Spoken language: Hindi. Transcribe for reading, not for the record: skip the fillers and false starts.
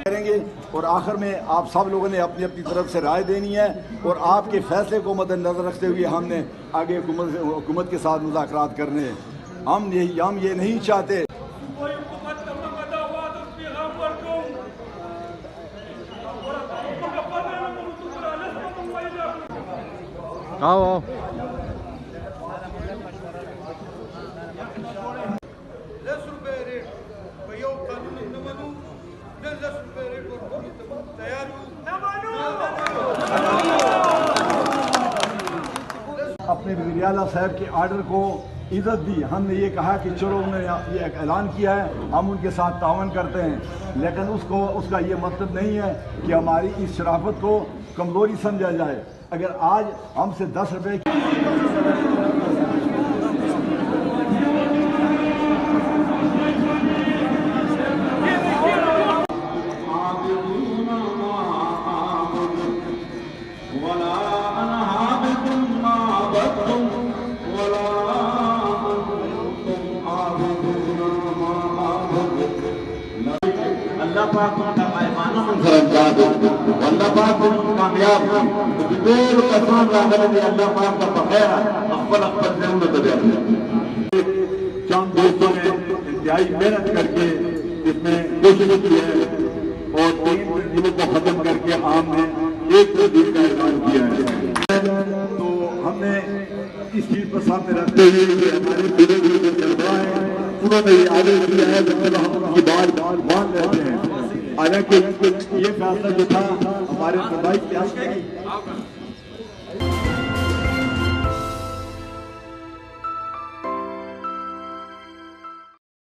करेंगे और आखिर में आप सब लोगों ने अपनी अपनी तरफ से राय देनी है और आपके फैसले को मद्देनजर रखते हुए हमने आगे हुकूमत के साथ मुज़ाकरात करने हैं। हम ये नहीं चाहते अपने वज़ीर आला साहब के आर्डर को इज़्ज़त दी। हमने ये कहा कि चलो उन्होंने ये ऐलान किया है, हम उनके साथ तावन करते हैं, लेकिन उसका ये मतलब नहीं है कि हमारी इस शराफत को कमज़ोरी समझा जाए। अगर आज हमसे 10 रुपये अल्लाह पाक का पैमाना मंजर दो, अल्लाह पाक को कामयाब तो बिल्कुल कसान लागल है अल्लाह पाक का बगैर अव्वल जरूरत दे। चंद दोस्तों ने इंतहाई मेहनत करके इसमें कोशिश की है और 3 तंजीमों को खत्म करके हमने एक तंजीम का ऐलान किया है। तो हमने इस चीज पर सामने रखते हुए हमारे बुजुर्ग चल रहा है, उन्होंने ये आदेश दिया है कि हम उनकी बात मान लेते हैं। हालांकि ये फैसला जो था हमारे मुंबई के